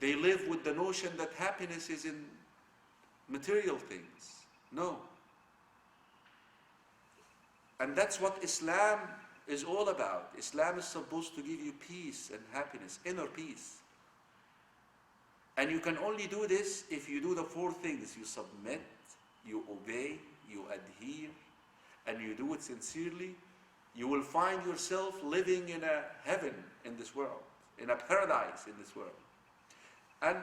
They live with the notion that happiness is in material things. No. And that's what Islam is all about. Islam is supposed to give you peace and happiness, inner peace. And you can only do this if you do the four things. You submit, you obey, you adhere, and you do it sincerely. You will find yourself living in a heaven in this world, in a paradise in this world. And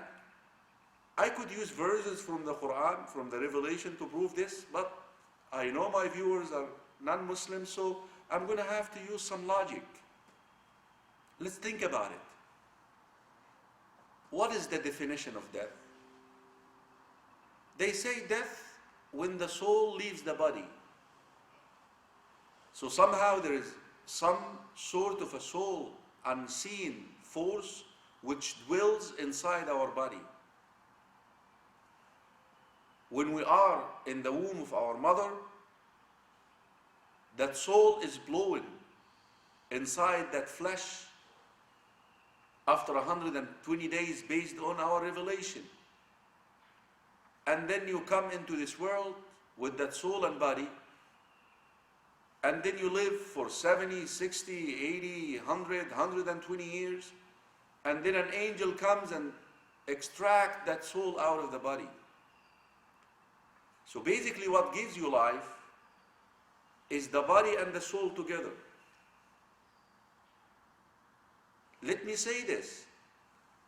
I could use verses from the Quran, from the Revelation to prove this, but I know my viewers are non-Muslims, so I'm going to have to use some logic. Let's think about it. What is the definition of death? They say death when the soul leaves the body. So somehow there is some sort of a soul, unseen force which dwells inside our body. When we are in the womb of our mother, that soul is blown inside that flesh after 120 days based on our revelation. And then you come into this world with that soul and body, and then you live for 70, 60, 80, 100, 120 years, and then an angel comes and extracts that soul out of the body. So basically what gives you life is the body and the soul together. Let me say this.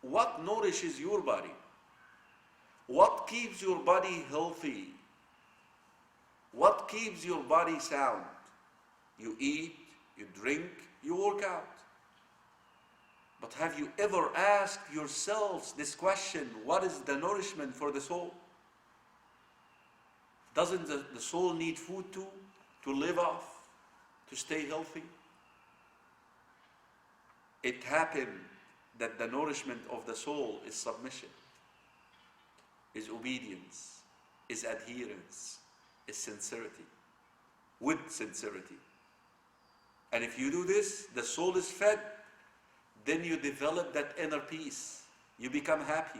What nourishes your body? What keeps your body healthy? What keeps your body sound? You eat, you drink, you work out. But have you ever asked yourselves this question, what is the nourishment for the soul? Doesn't the soul need food too, to live off, to stay healthy? It happened that the nourishment of the soul is submission, is obedience, is adherence, is sincerity, with sincerity. And if you do this, the soul is fed, then you develop that inner peace. You become happy.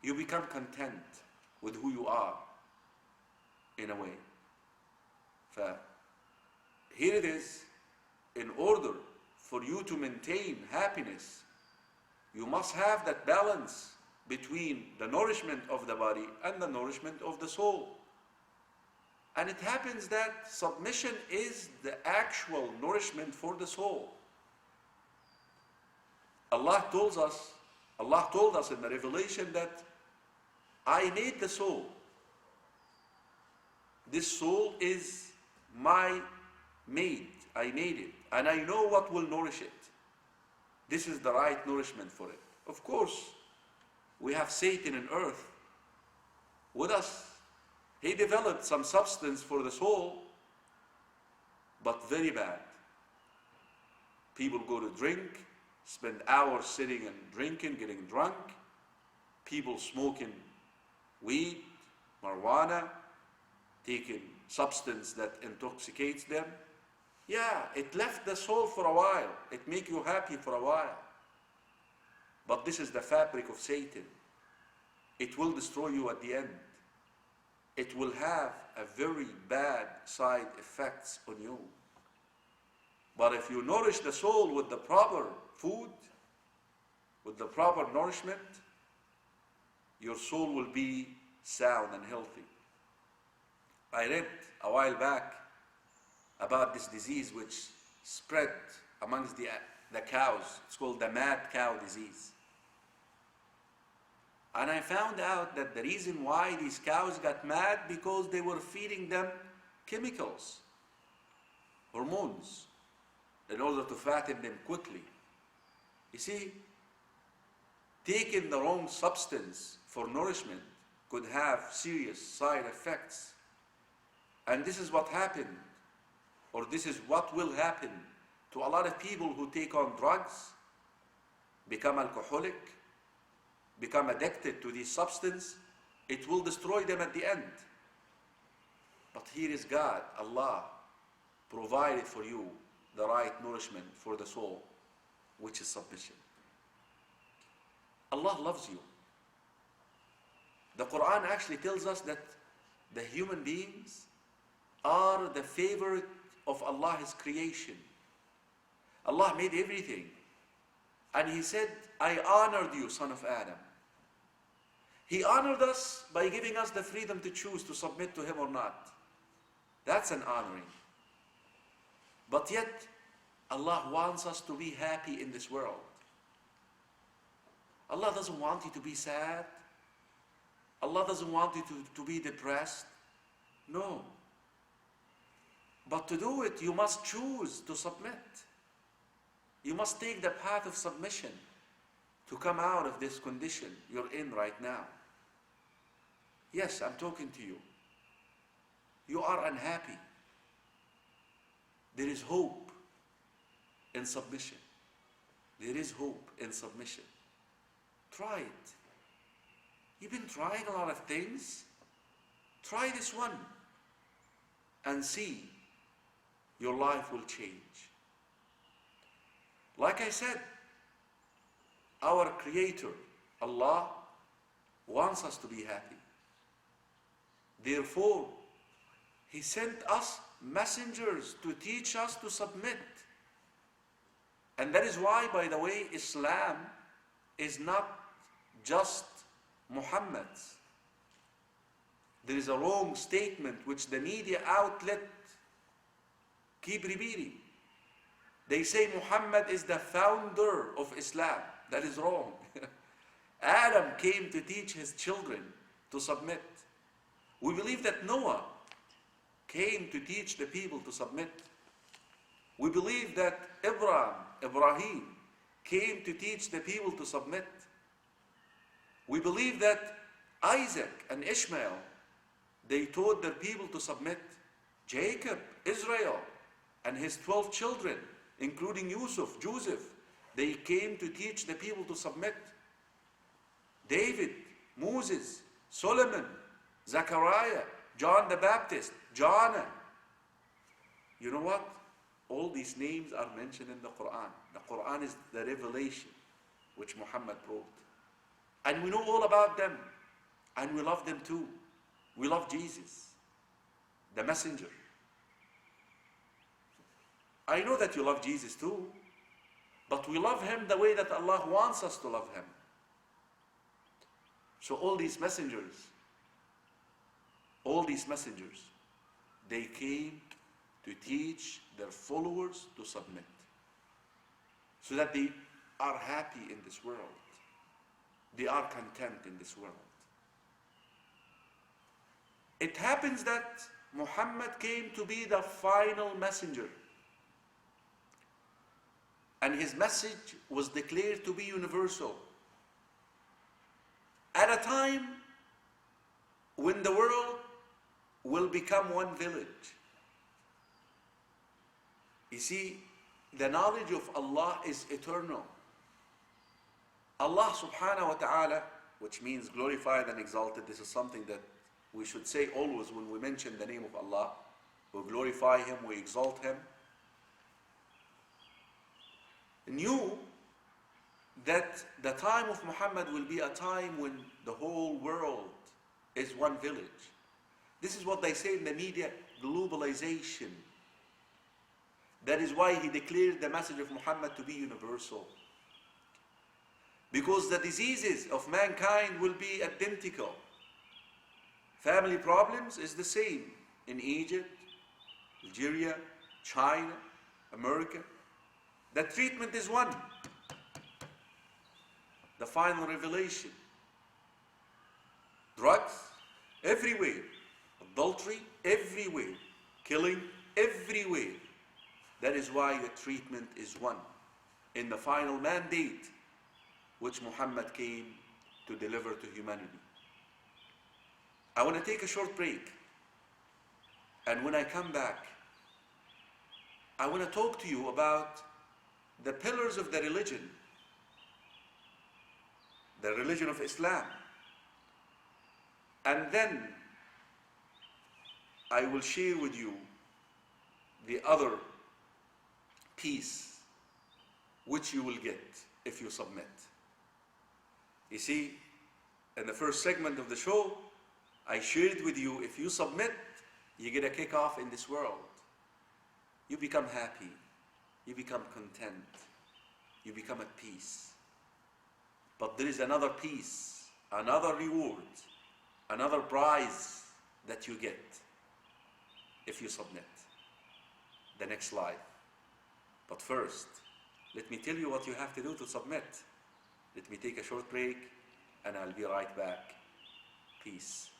You become content with who you are, in a way. Here it is, in order for you to maintain happiness, you must have that balance between the nourishment of the body and the nourishment of the soul. And it happens that submission is the actual nourishment for the soul. Allah told us in the revelation that I made the soul. This soul is my made. I made it. And I know what will nourish it. This is the right nourishment for it. Of course, we have Satan on earth with us. He developed some substance for the soul, but very bad. People go to drink, spend hours sitting and drinking, getting drunk. People smoking weed, marijuana, taking substance that intoxicates them. Yeah, it left the soul for a while. It makes you happy for a while. But this is the fabric of Satan. It will destroy you at the end. It will have a very bad side effects on you. But if you nourish the soul with the proper food, with the proper nourishment, your soul will be sound and healthy. I read a while back about this disease which spread amongst the cows. It's called the mad cow disease. And I found out that the reason why these cows got mad, because they were feeding them chemicals, hormones, in order to fatten them quickly. You see, taking the wrong substance for nourishment could have serious side effects. And this is what happened, or this is what will happen to a lot of people who take on drugs, become alcoholic, become addicted to these substances. It will destroy them at the end. But here is God, Allah, provided for you the right nourishment for the soul, which is submission. Allah loves you. The Quran actually tells us that the human beings are the favorite of Allah, His creation. Allah made everything. And He said, I honored you, son of Adam. He honored us by giving us the freedom to choose to submit to Him or not. That's an honoring. But yet, Allah wants us to be happy in this world. Allah doesn't want you to be sad. Allah doesn't want you to be depressed. No. But to do it, you must choose to submit. You must take the path of submission to come out of this condition you're in right now. Yes, I'm talking to you. You are unhappy. There is hope in submission. There is hope in submission. Try it. You've been trying a lot of things. Try this one and see your life will change. Like I said, our Creator, Allah, wants us to be happy. Therefore, He sent us messengers to teach us to submit. And that is why, by the way, Islam is not just Muhammad's. There is a wrong statement which the media outlet keep repeating. They say Muhammad is the founder of Islam. That is wrong. Adam came to teach his children to submit. We believe that Noah came to teach the people to submit. We believe that Ibrahim came to teach the people to submit. We believe that Isaac and Ishmael, they taught their people to submit. Jacob, Israel, and his 12 children, including Joseph, they came to teach the people to submit. David, Moses, Solomon, Zechariah, John the Baptist, Jonah. You know what? All these names are mentioned in the Quran. The Quran is the revelation which Muhammad brought. And we know all about them. And we love them too. We love Jesus, the messenger. I know that you love Jesus too, but we love Him the way that Allah wants us to love Him. So all these messengers, they came to teach their followers to submit, so that they are happy in this world. They are content in this world. It happens that Muhammad came to be the final messenger. And his message was declared to be universal. At a time when the world will become one village. You see, the knowledge of Allah is eternal. Allah subhanahu wa ta'ala, which means glorified and exalted, this is something that we should say always when we mention the name of Allah. We glorify Him, we exalt Him. Knew that the time of Muhammad will be a time when the whole world is one village. This is what they say in the media, globalization. That is why he declared the message of Muhammad to be universal. Because the diseases of mankind will be identical. Family problems is the same in Egypt, Algeria, China, America. The treatment is one. The final revelation. Drugs, everywhere. Adultery, everywhere. Killing, everywhere. That is why the treatment is one. In the final mandate, which Muhammad came to deliver to humanity. I want to take a short break. And when I come back, I want to talk to you about the pillars of the religion of Islam. And then I will share with you the other piece which you will get if you submit. You see, in the first segment of the show, I shared with you, if you submit, you get a kick-off in this world. You become happy. You become content. You become at peace. But there is another peace, another reward, another prize that you get if you submit. The next life. But first, let me tell you what you have to do to submit. Let me take a short break and I'll be right back. Peace.